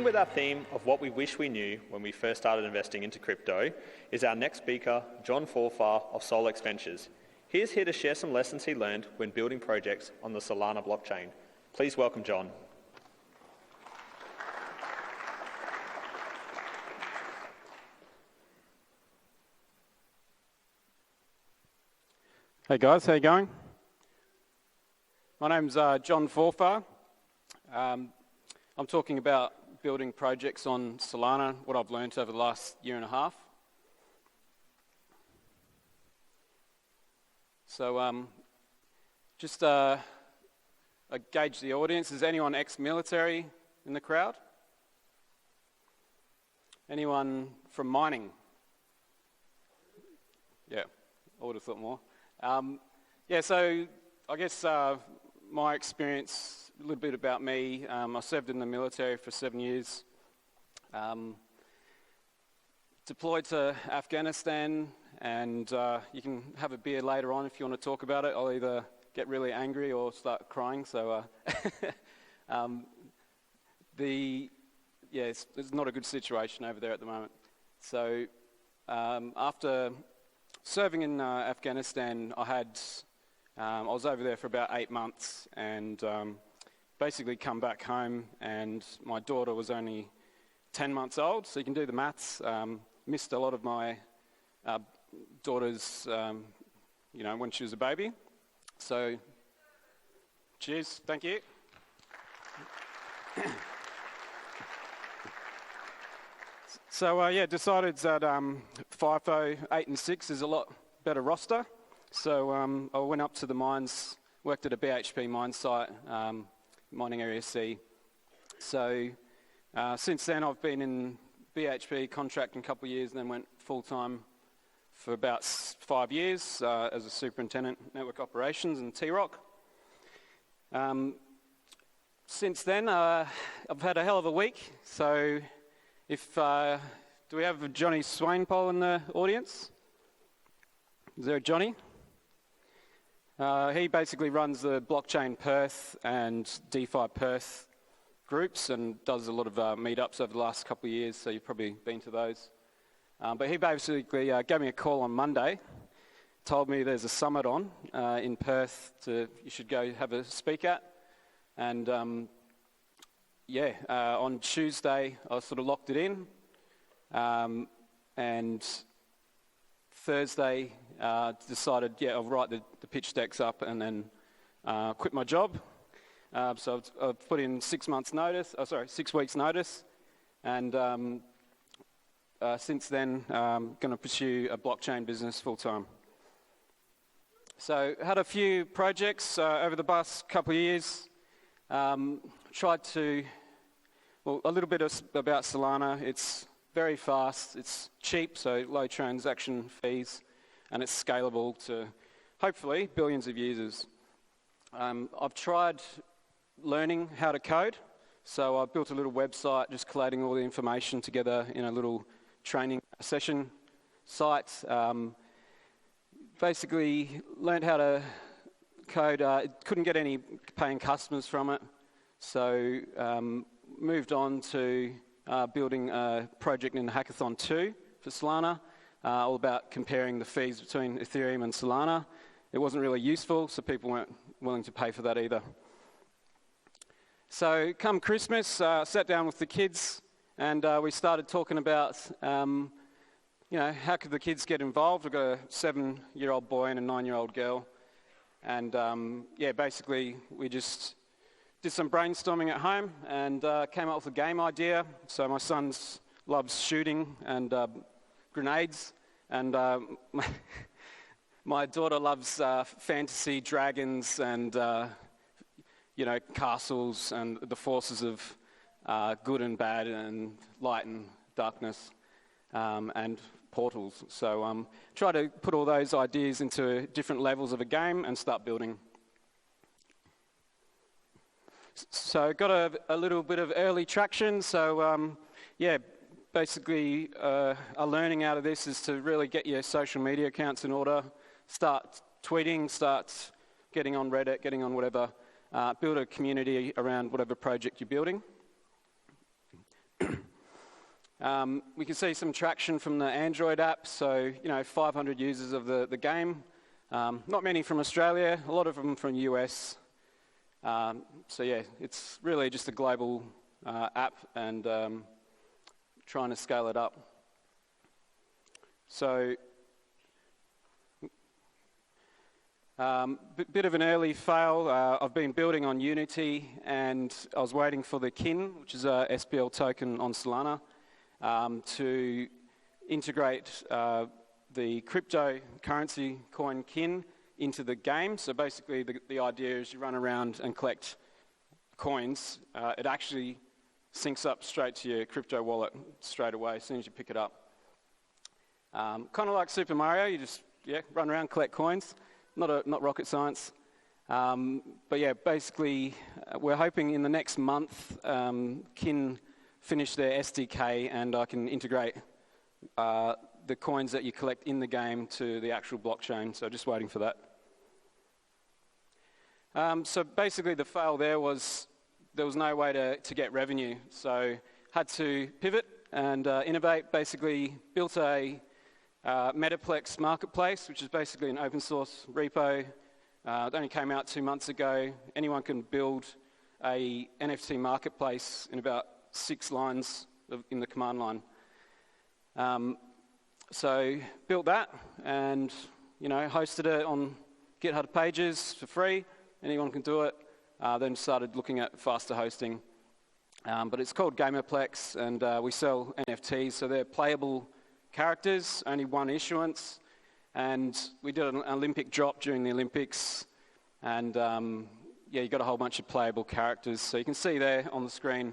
With our theme of what we wish we knew when we first started investing into crypto is our next speaker, John Forfar of Solex Ventures. He is here to share some lessons he learned when building projects on the Solana blockchain. Please welcome John. Hey guys, how you going? My name's John Forfar. I'm talking about building projects on Solana, what I've learned over the last year and a half. So just gauge the audience. Is anyone ex-military in the crowd? Anyone from mining? Yeah, I would have thought more. So I guess my experience, a little bit about me. I served in the military for 7 years. Deployed to Afghanistan, and you can have a beer later on if you want to talk about it. I'll either get really angry or start crying. So it's not a good situation over there at the moment. So after serving in Afghanistan, I was over there for about 8 months, and basically come back home, and my daughter was only 10 months old, so you can do the maths. Missed a lot of my daughter's, when she was a baby. So, cheers, thank you. So decided that FIFO 8 and 6 is a lot better roster. So I went up to the mines, worked at a BHP mine site, Mining Area C. So since then I've been in BHP contracting a couple of years, and then went full-time for about 5 years as a superintendent, network operations and T-Rock. Since then I've had a hell of a week. So do we have a Johnny Swainpole in the audience? Is there a Johnny? He basically runs the Blockchain Perth and DeFi Perth groups and does a lot of meetups over the last couple of years, so you've probably been to those. But he basically gave me a call on Monday, told me there's a summit on in Perth you should go have a speak at. And on Tuesday I sort of locked it in, and Thursday decided, I'll write the pitch decks up and then quit my job. So I've put in 6 weeks notice, and since then I'm going to pursue a blockchain business full time. So had a few projects over the past couple of years. Tried to, a little bit about Solana. It's very fast, it's cheap, so low transaction fees, and it's scalable to hopefully billions of users. I've tried learning how to code, so I built a little website just collating all the information together in a little training session site. Basically learned how to code, couldn't get any paying customers from it, so moved on to building a project in Hackathon 2 for Solana, all about comparing the fees between Ethereum and Solana. It wasn't really useful, so people weren't willing to pay for that either. So come Christmas, sat down with the kids, and we started talking about, how could the kids get involved? We've got a 7-year-old boy and a 9-year-old girl. And basically we just did some brainstorming at home and came up with a game idea. So my son loves shooting and grenades, and my daughter loves fantasy, dragons, and castles and the forces of good and bad and light and darkness, and portals. So try to put all those ideas into different levels of a game and start building. So got a little bit of early traction. So basically a learning out of this is to really get your social media accounts in order, start tweeting, start getting on Reddit, getting on whatever, build a community around whatever project you're building. We can see some traction from the Android app, so 500 users of the game. Not many from Australia, a lot of them from US. So yeah, it's really just a global app and trying to scale it up. So, bit of an early fail. I've been building on Unity, and I was waiting for the kin, which is a SPL token on Solana, to integrate the cryptocurrency coin kin into the game. So basically, the idea is you run around and collect coins. It actually syncs up straight to your crypto wallet straight away as soon as you pick it up. Kind of like Super Mario, you just run around, collect coins. Not rocket science. But yeah, basically, we're hoping in the next month, Kin finish their SDK and I can integrate the coins that you collect in the game to the actual blockchain. So just waiting for that. So basically, the fail there was there was no way to get revenue. So had to pivot and innovate. Basically, built a Metaplex Marketplace, which is basically an open source repo. It only came out 2 months ago. Anyone can build a NFT marketplace in about 6 lines in the command line. So built that and hosted it on GitHub pages for free. Anyone can do it. Then started looking at faster hosting. But it's called Gamerplex, and we sell NFTs, so they're playable characters, only 1 issuance. And we did an Olympic drop during the Olympics, and you got a whole bunch of playable characters. So you can see there on the screen,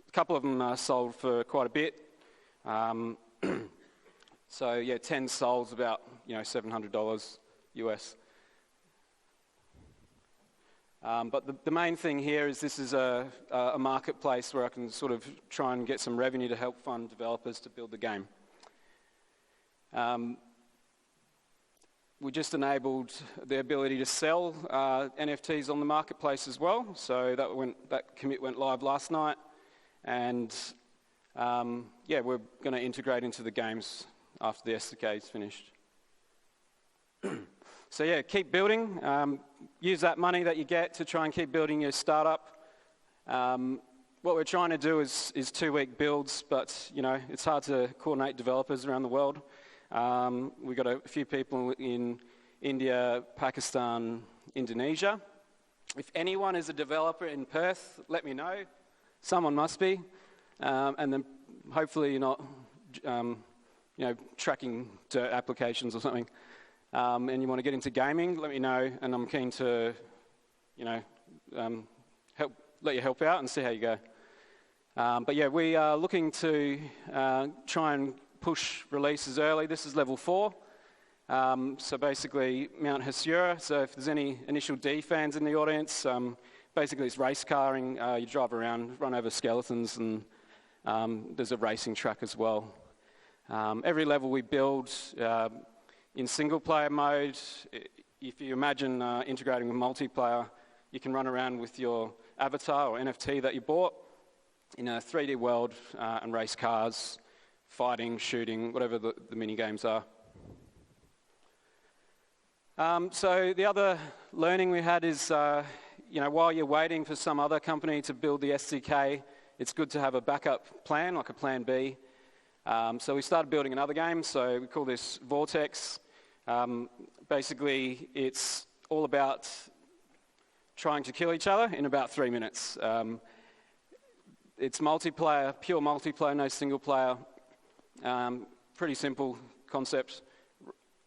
a couple of them sold for quite a bit. So yeah, 10 sold about $700 US. But the main thing here is this is a marketplace where I can sort of try and get some revenue to help fund developers to build the game. We just enabled the ability to sell NFTs on the marketplace as well. So that commit went live last night, and we're going to integrate into the games after the SDK is finished. So yeah, keep building. Use that money that you get to try and keep building your startup. What we're trying to do is 2-week builds, but it's hard to coordinate developers around the world. We've got a few people in India, Pakistan, Indonesia. If anyone is a developer in Perth, let me know. Someone must be. And then hopefully you're not tracking dirt applications or something. And you want to get into gaming, let me know, and I'm keen to, let you help out and see how you go. But yeah, we are looking to try and push releases early. This is level 4. So basically, Mount Hasura. So if there's any initial D fans in the audience, basically it's race carring. You drive around, run over skeletons, and there's a racing track as well. Every level we build in single-player mode, if you imagine integrating with multiplayer, you can run around with your avatar or NFT that you bought in a 3D world and race cars, fighting, shooting, whatever the mini-games are. So the other learning we had is, while you're waiting for some other company to build the SDK, it's good to have a backup plan, like a plan B. So we started building another game, so we call this Vortex. Basically, it's all about trying to kill each other in about 3 minutes. It's multiplayer, pure multiplayer, no single player. Pretty simple concept.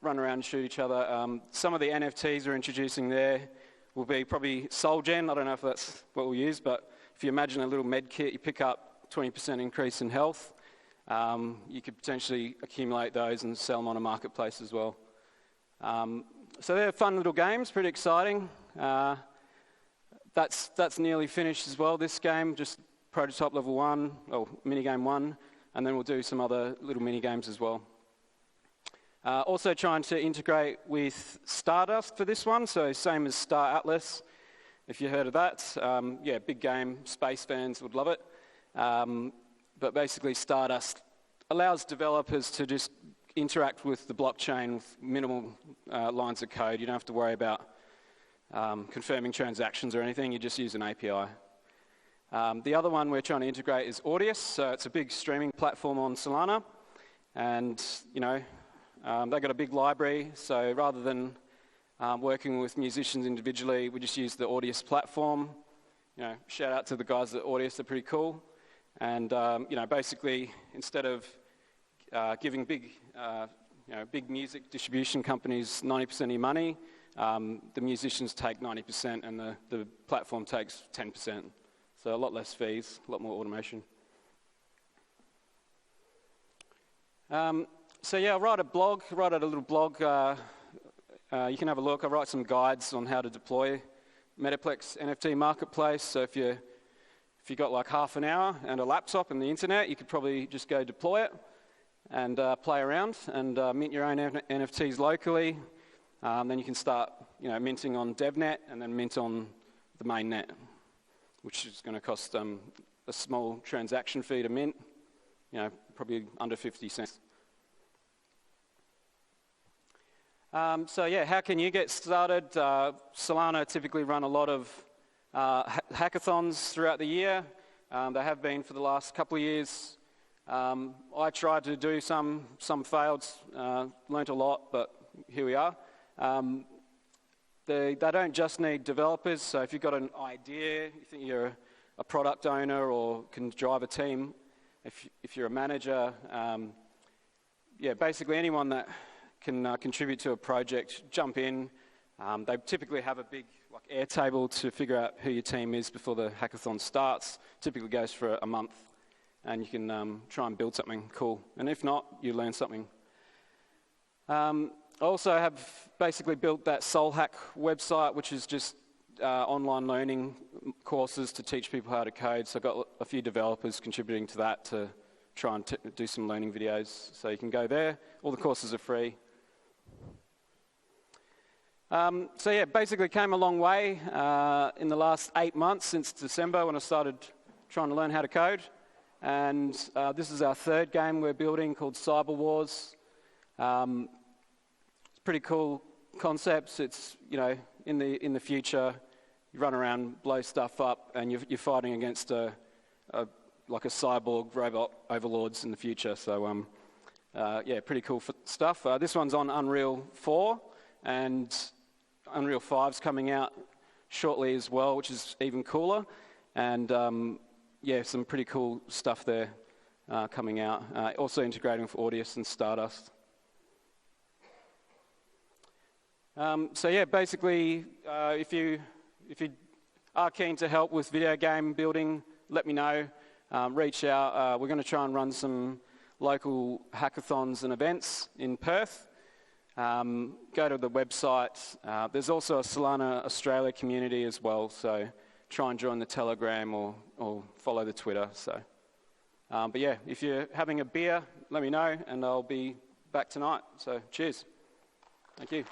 Run around and shoot each other. Some of the NFTs we're introducing there will be probably Soul Gen. I don't know if that's what we'll use, but if you imagine a little med kit, you pick up 20% increase in health. You could potentially accumulate those and sell them on a marketplace as well. So they're fun little games, pretty exciting. That's nearly finished as well, this game, just prototype level 1, or minigame 1, and then we'll do some other little mini-games as well. Also trying to integrate with Stardust for this one, so same as Star Atlas, if you heard of that. Big game, space fans would love it. but basically Stardust allows developers to just interact with the blockchain with minimal lines of code. You don't have to worry about confirming transactions or anything. You just use an API. The other one we're trying to integrate is Audius. So it's a big streaming platform on Solana, and they've got a big library. So rather than working with musicians individually, we just use the Audius platform. Shout out to the guys at Audius; they're pretty cool. And basically, instead of giving big music distribution companies 90% of your money, the musicians take 90% and the platform takes 10%. So a lot less fees, a lot more automation. So yeah, I write a little blog. You can have a look. I write some guides on how to deploy Metaplex NFT Marketplace. So if you got like half an hour and a laptop and the internet, you could probably just go deploy it and play around and mint your own NFTs locally. Then you can start, minting on DevNet and then mint on the mainnet, which is going to cost a small transaction fee to mint, probably under 50 cents. So yeah, how can you get started? Solana typically run a lot of hackathons throughout the year. They have been for the last couple of years. I tried to do some failed, learnt a lot, but here we are. They don't just need developers, so if you've got an idea, you think you're a product owner or can drive a team, if you're a manager, basically anyone that can contribute to a project, jump in. They typically have a big Airtable to figure out who your team is before the hackathon starts. Typically goes for a month, and you can try and build something cool. And if not, you learn something. I also have basically built that SoulHack website, which is just online learning courses to teach people how to code. So I've got a few developers contributing to that to try and do some learning videos. So you can go there. All the courses are free. So yeah, basically came a long way in the last 8 months since December when I started trying to learn how to code. And this is our third game we're building called Cyber Wars. It's pretty cool concepts. It's, in the future, you run around, blow stuff up, and you're fighting against a cyborg robot overlords in the future. So pretty cool stuff. This one's on Unreal 4, and Unreal 5's coming out shortly as well, which is even cooler. And some pretty cool stuff there coming out. Also integrating with Audius and Stardust. Basically, if you are keen to help with video game building, let me know. Reach out. We're going to try and run some local hackathons and events in Perth. Go to the website. There's also a Solana Australia community as well, so try and join the Telegram or follow the Twitter. So, if you're having a beer, let me know, and I'll be back tonight. So, cheers. Thank you.